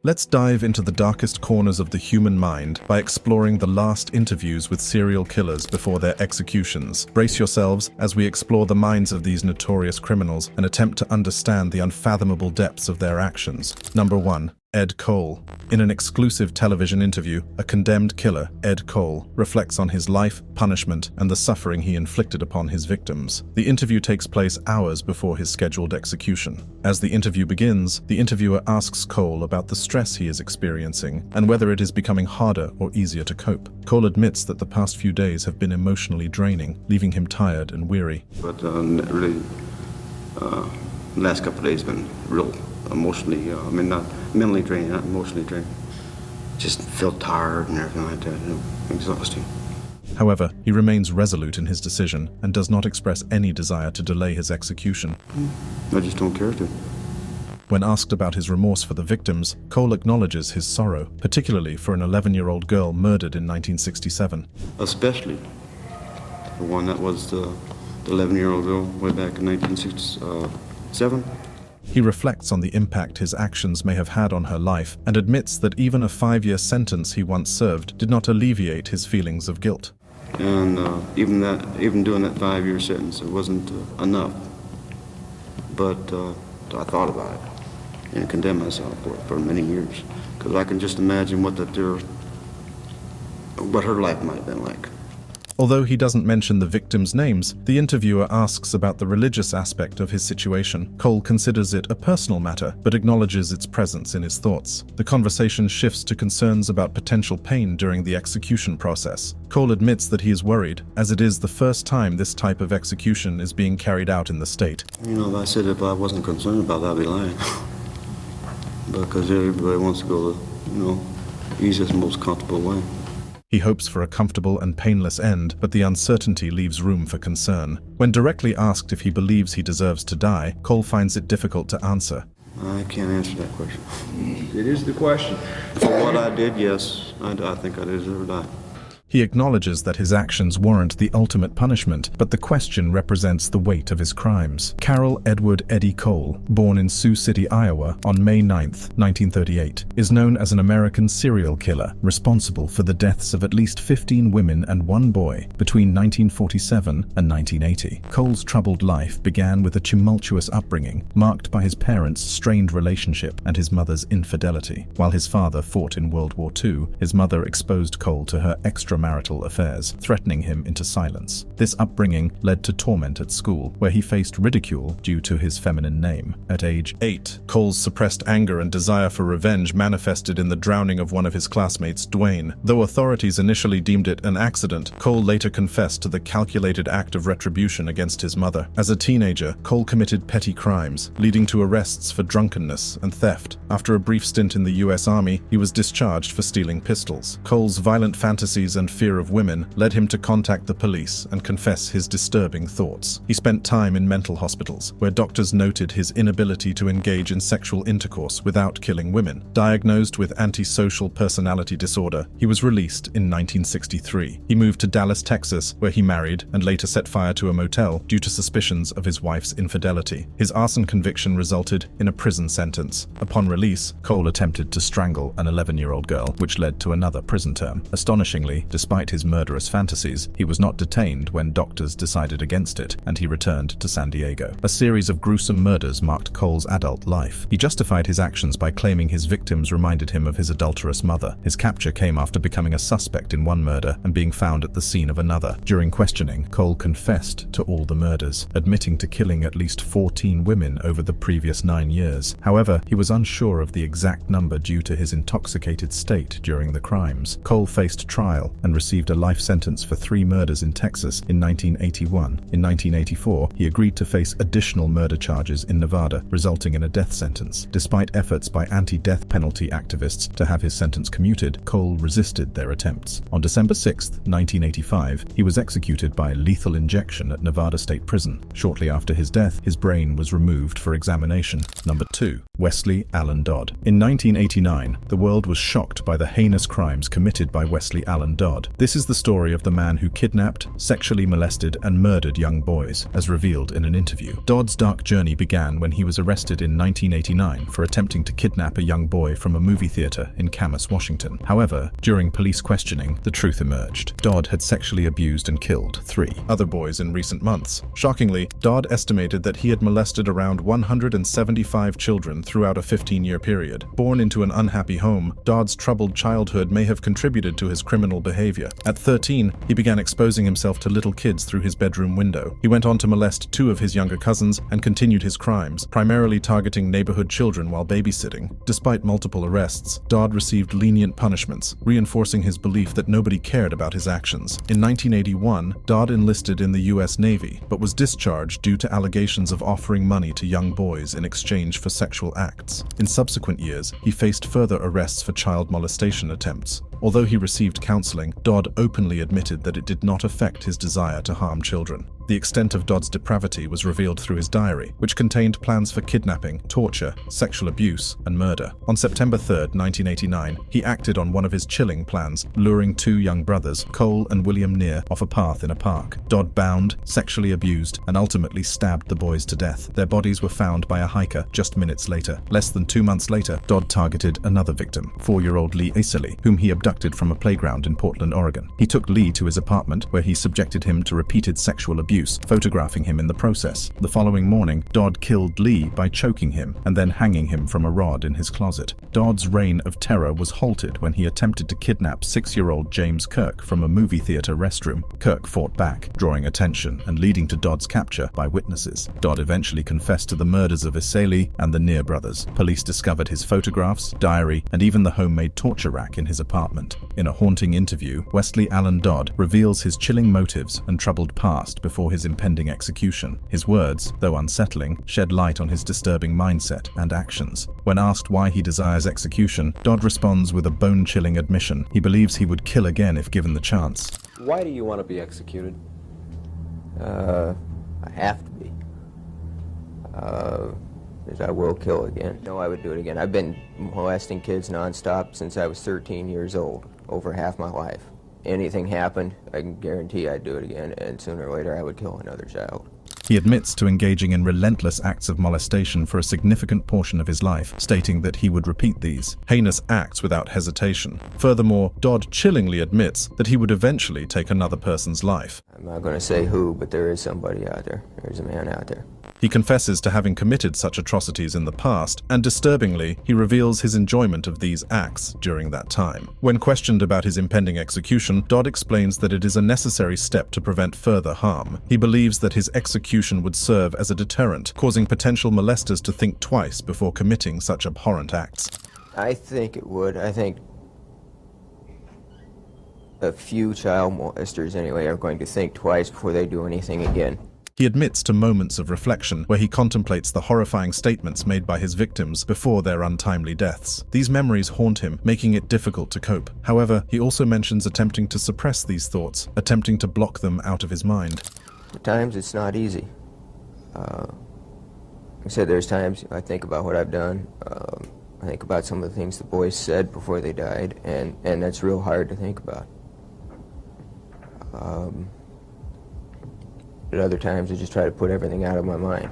Let's dive into the darkest corners of the human mind by exploring the last interviews with serial killers before their executions. Brace yourselves as we explore the minds of these notorious criminals and attempt to understand the unfathomable depths of their actions. Number 1. Ed Cole. In an exclusive television interview, a condemned killer, Ed Cole, reflects on his life, punishment, and the suffering he inflicted upon his victims. The interview takes place hours before his scheduled execution. As the interview begins, the interviewer asks Cole about the stress he is experiencing and whether it is becoming harder or easier to cope. Cole admits that the past few days have been emotionally draining, leaving him tired and weary. But really, the last couple of days have been real emotionally, not mentally draining, not emotionally draining. Just feel tired and everything like that, exhausting. However, he remains resolute in his decision and does not express any desire to delay his execution. I just don't care to. When asked about his remorse for the victims, Cole acknowledges his sorrow, particularly for an 11-year-old girl murdered in 1967. Especially the one that was the 11-year-old girl way back in 1967. He reflects on the impact his actions may have had on her life and admits that even a 5-year sentence he once served did not alleviate his feelings of guilt. And even doing that 5-year sentence, it wasn't enough. But I thought about it and condemned myself for many years, because I can just imagine what her life might have been like. Although he doesn't mention the victims' names, the interviewer asks about the religious aspect of his situation. Cole considers it a personal matter, but acknowledges its presence in his thoughts. The conversation shifts to concerns about potential pain during the execution process. Cole admits that he is worried, as it is the first time this type of execution is being carried out in the state. If I said if I wasn't concerned about that, I'd be lying. Because everybody wants to go the, easiest, most comfortable way. He hopes for a comfortable and painless end, but the uncertainty leaves room for concern. When directly asked if he believes he deserves to die, Cole finds it difficult to answer. I can't answer that question. It is the question. For what I did, yes, I think I deserve to die. He acknowledges that his actions warrant the ultimate punishment, but the question represents the weight of his crimes. Carroll Edward Eddie Cole, born in Sioux City, Iowa, on May 9, 1938, is known as an American serial killer responsible for the deaths of at least 15 women and 1 boy between 1947 and 1980. Cole's troubled life began with a tumultuous upbringing, marked by his parents' strained relationship and his mother's infidelity. While his father fought in World War II, his mother exposed Cole to her extramarital affairs, threatening him into silence. This upbringing led to torment at school, where he faced ridicule due to his feminine name. At age 8, Cole's suppressed anger and desire for revenge manifested in the drowning of one of his classmates, Dwayne. Though authorities initially deemed it an accident, Cole later confessed to the calculated act of retribution against his mother. As a teenager, Cole committed petty crimes, leading to arrests for drunkenness and theft. After a brief stint in the U.S. Army, he was discharged for stealing pistols. Cole's violent fantasies and fear of women led him to contact the police and confess his disturbing thoughts. He spent time in mental hospitals, where doctors noted his inability to engage in sexual intercourse without killing women. Diagnosed with antisocial personality disorder, he was released in 1963. He moved to Dallas, Texas, where he married and later set fire to a motel due to suspicions of his wife's infidelity. His arson conviction resulted in a prison sentence. Upon release, Cole attempted to strangle an 11-year-old girl, which led to another prison term. Astonishingly, despite his murderous fantasies, he was not detained when doctors decided against it, and he returned to San Diego. A series of gruesome murders marked Cole's adult life. He justified his actions by claiming his victims reminded him of his adulterous mother. His capture came after becoming a suspect in one murder and being found at the scene of another. During questioning, Cole confessed to all the murders, admitting to killing at least 14 women over the previous 9 years. However, he was unsure of the exact number due to his intoxicated state during the crimes. Cole faced trial and received a life sentence for 3 murders in Texas in 1981. In 1984, he agreed to face additional murder charges in Nevada, resulting in a death sentence. Despite efforts by anti-death penalty activists to have his sentence commuted, Cole resisted their attempts. On December 6, 1985, he was executed by lethal injection at Nevada State Prison. Shortly after his death, his brain was removed for examination. Number 2. Wesley Allen Dodd. In 1989, the world was shocked by the heinous crimes committed by Wesley Allen Dodd, Dodd. This is the story of the man who kidnapped, sexually molested, and murdered young boys, as revealed in an interview. Dodd's dark journey began when he was arrested in 1989 for attempting to kidnap a young boy from a movie theater in Camas, Washington. However, during police questioning, the truth emerged. Dodd had sexually abused and killed 3 other boys in recent months. Shockingly, Dodd estimated that he had molested around 175 children throughout a 15-year period. Born into an unhappy home, Dodd's troubled childhood may have contributed to his criminal behavior. At 13, he began exposing himself to little kids through his bedroom window. He went on to molest 2 of his younger cousins and continued his crimes, primarily targeting neighborhood children while babysitting. Despite multiple arrests, Dodd received lenient punishments, reinforcing his belief that nobody cared about his actions. In 1981, Dodd enlisted in the U.S. Navy, but was discharged due to allegations of offering money to young boys in exchange for sexual acts. In subsequent years, he faced further arrests for child molestation attempts. Although he received counseling, Dodd openly admitted that it did not affect his desire to harm children. The extent of Dodd's depravity was revealed through his diary, which contained plans for kidnapping, torture, sexual abuse, and murder. On September 3, 1989, he acted on one of his chilling plans, luring 2 young brothers, Cole and William Neer, off a path in a park. Dodd bound, sexually abused, and ultimately stabbed the boys to death. Their bodies were found by a hiker just minutes later. Less than 2 months later, Dodd targeted another victim, 4-year-old Lee Aisley, whom he abducted from a playground in Portland, Oregon. He took Lee to his apartment, where he subjected him to repeated sexual abuse, photographing him in the process. The following morning, Dodd killed Lee by choking him and then hanging him from a rod in his closet. Dodd's reign of terror was halted when he attempted to kidnap 6-year-old James Kirk from a movie theater restroom. Kirk fought back, drawing attention and leading to Dodd's capture by witnesses. Dodd eventually confessed to the murders of Aisley and the Neer brothers. Police discovered his photographs, diary, and even the homemade torture rack in his apartment. In a haunting interview, Wesley Allen Dodd reveals his chilling motives and troubled past before his impending execution. His words, though unsettling, shed light on his disturbing mindset and actions. When asked why he desires execution, Dodd responds with a bone-chilling admission. He believes he would kill again if given the chance. Why do you want to be executed? I have to be. Because I will kill again. No, I would do it again. I've been molesting kids nonstop since I was 13 years old, over half my life. Anything happened, I can guarantee I'd do it again, and sooner or later I would kill another child. He admits to engaging in relentless acts of molestation for a significant portion of his life, stating that he would repeat these heinous acts without hesitation. Furthermore, Dodd chillingly admits that he would eventually take another person's life. I'm not going to say who, but there is somebody out there. There's a man out there. He confesses to having committed such atrocities in the past, and disturbingly, he reveals his enjoyment of these acts during that time. When questioned about his impending execution, Dodd explains that it is a necessary step to prevent further harm. He believes that his execution would serve as a deterrent, causing potential molesters to think twice before committing such abhorrent acts. I think it would. I think a few child molesters, anyway, are going to think twice before they do anything again. He admits to moments of reflection where he contemplates the horrifying statements made by his victims before their untimely deaths. These memories haunt him, making it difficult to cope. However, he also mentions attempting to suppress these thoughts, attempting to block them out of his mind. At times it's not easy. Like I said, there's times I think about what I've done. I think about some of the things the boys said before they died, and that's real hard to think about. At other times, I just try to put everything out of my mind.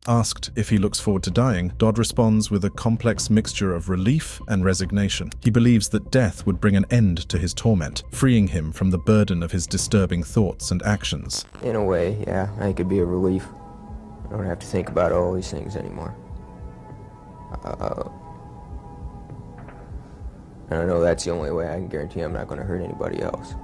Asked if he looks forward to dying, Dodd responds with a complex mixture of relief and resignation. He believes that death would bring an end to his torment, freeing him from the burden of his disturbing thoughts and actions. In a way, yeah, I think it'd be a relief. I don't have to think about all these things anymore. And I know that's the only way I can guarantee I'm not going to hurt anybody else.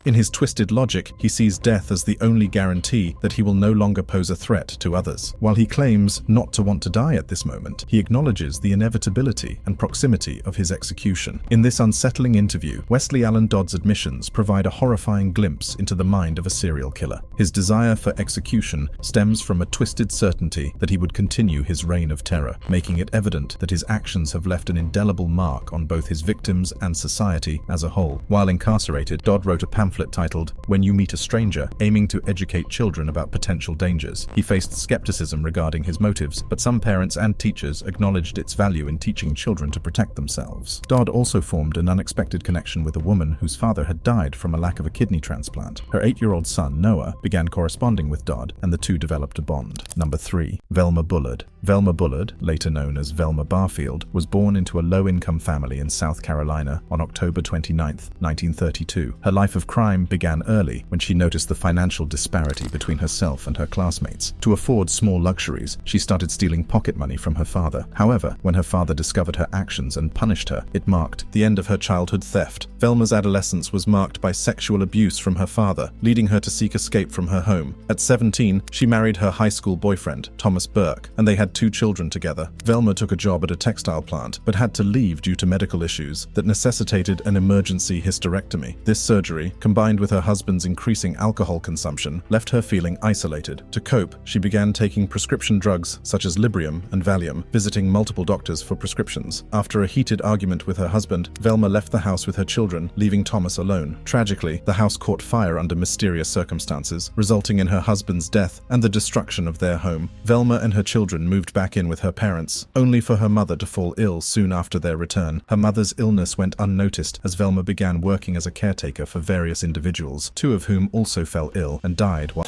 In his twisted logic, he sees death as the only guarantee that he will no longer pose a threat to others. While he claims not to want to die at this moment, he acknowledges the inevitability and proximity of his execution. In this unsettling interview, Wesley Allen Dodd's admissions provide a horrifying glimpse into the mind of a serial killer. His desire for execution stems from a twisted certainty that he would continue his reign of terror, making it evident that his actions have left an indelible mark on both his victims and society as a whole. While incarcerated, Dodd wrote a pamphlet pamphlet titled "When You Meet a Stranger," aiming to educate children about potential dangers. He faced skepticism regarding his motives, but some parents and teachers acknowledged its value in teaching children to protect themselves. Dodd also formed an unexpected connection with a woman whose father had died from a lack of a kidney transplant. Her 8-year-old son, Noah, began corresponding with Dodd, and the two developed a bond. Number 3. Velma Bullard. Velma Bullard, later known as Velma Barfield, was born into a low-income family in South Carolina on October 29, 1932. Her life of crime began early when she noticed the financial disparity between herself and her classmates. To afford small luxuries, she started stealing pocket money from her father. However, when her father discovered her actions and punished her, it marked the end of her childhood theft. Velma's adolescence was marked by sexual abuse from her father, leading her to seek escape from her home. At 17, she married her high school boyfriend, Thomas Burke, and they had 2 children together. Velma took a job at a textile plant, but had to leave due to medical issues that necessitated an emergency hysterectomy. This surgery, combined with her husband's increasing alcohol consumption, left her feeling isolated. To cope, she began taking prescription drugs such as Librium and Valium, visiting multiple doctors for prescriptions. After a heated argument with her husband, Velma left the house with her children, leaving Thomas alone. Tragically, the house caught fire under mysterious circumstances, resulting in her husband's death and the destruction of their home. Velma and her children moved back in with her parents, only for her mother to fall ill soon after their return. Her mother's illness went unnoticed as Velma began working as a caretaker for various individuals, 2 of whom also fell ill and died while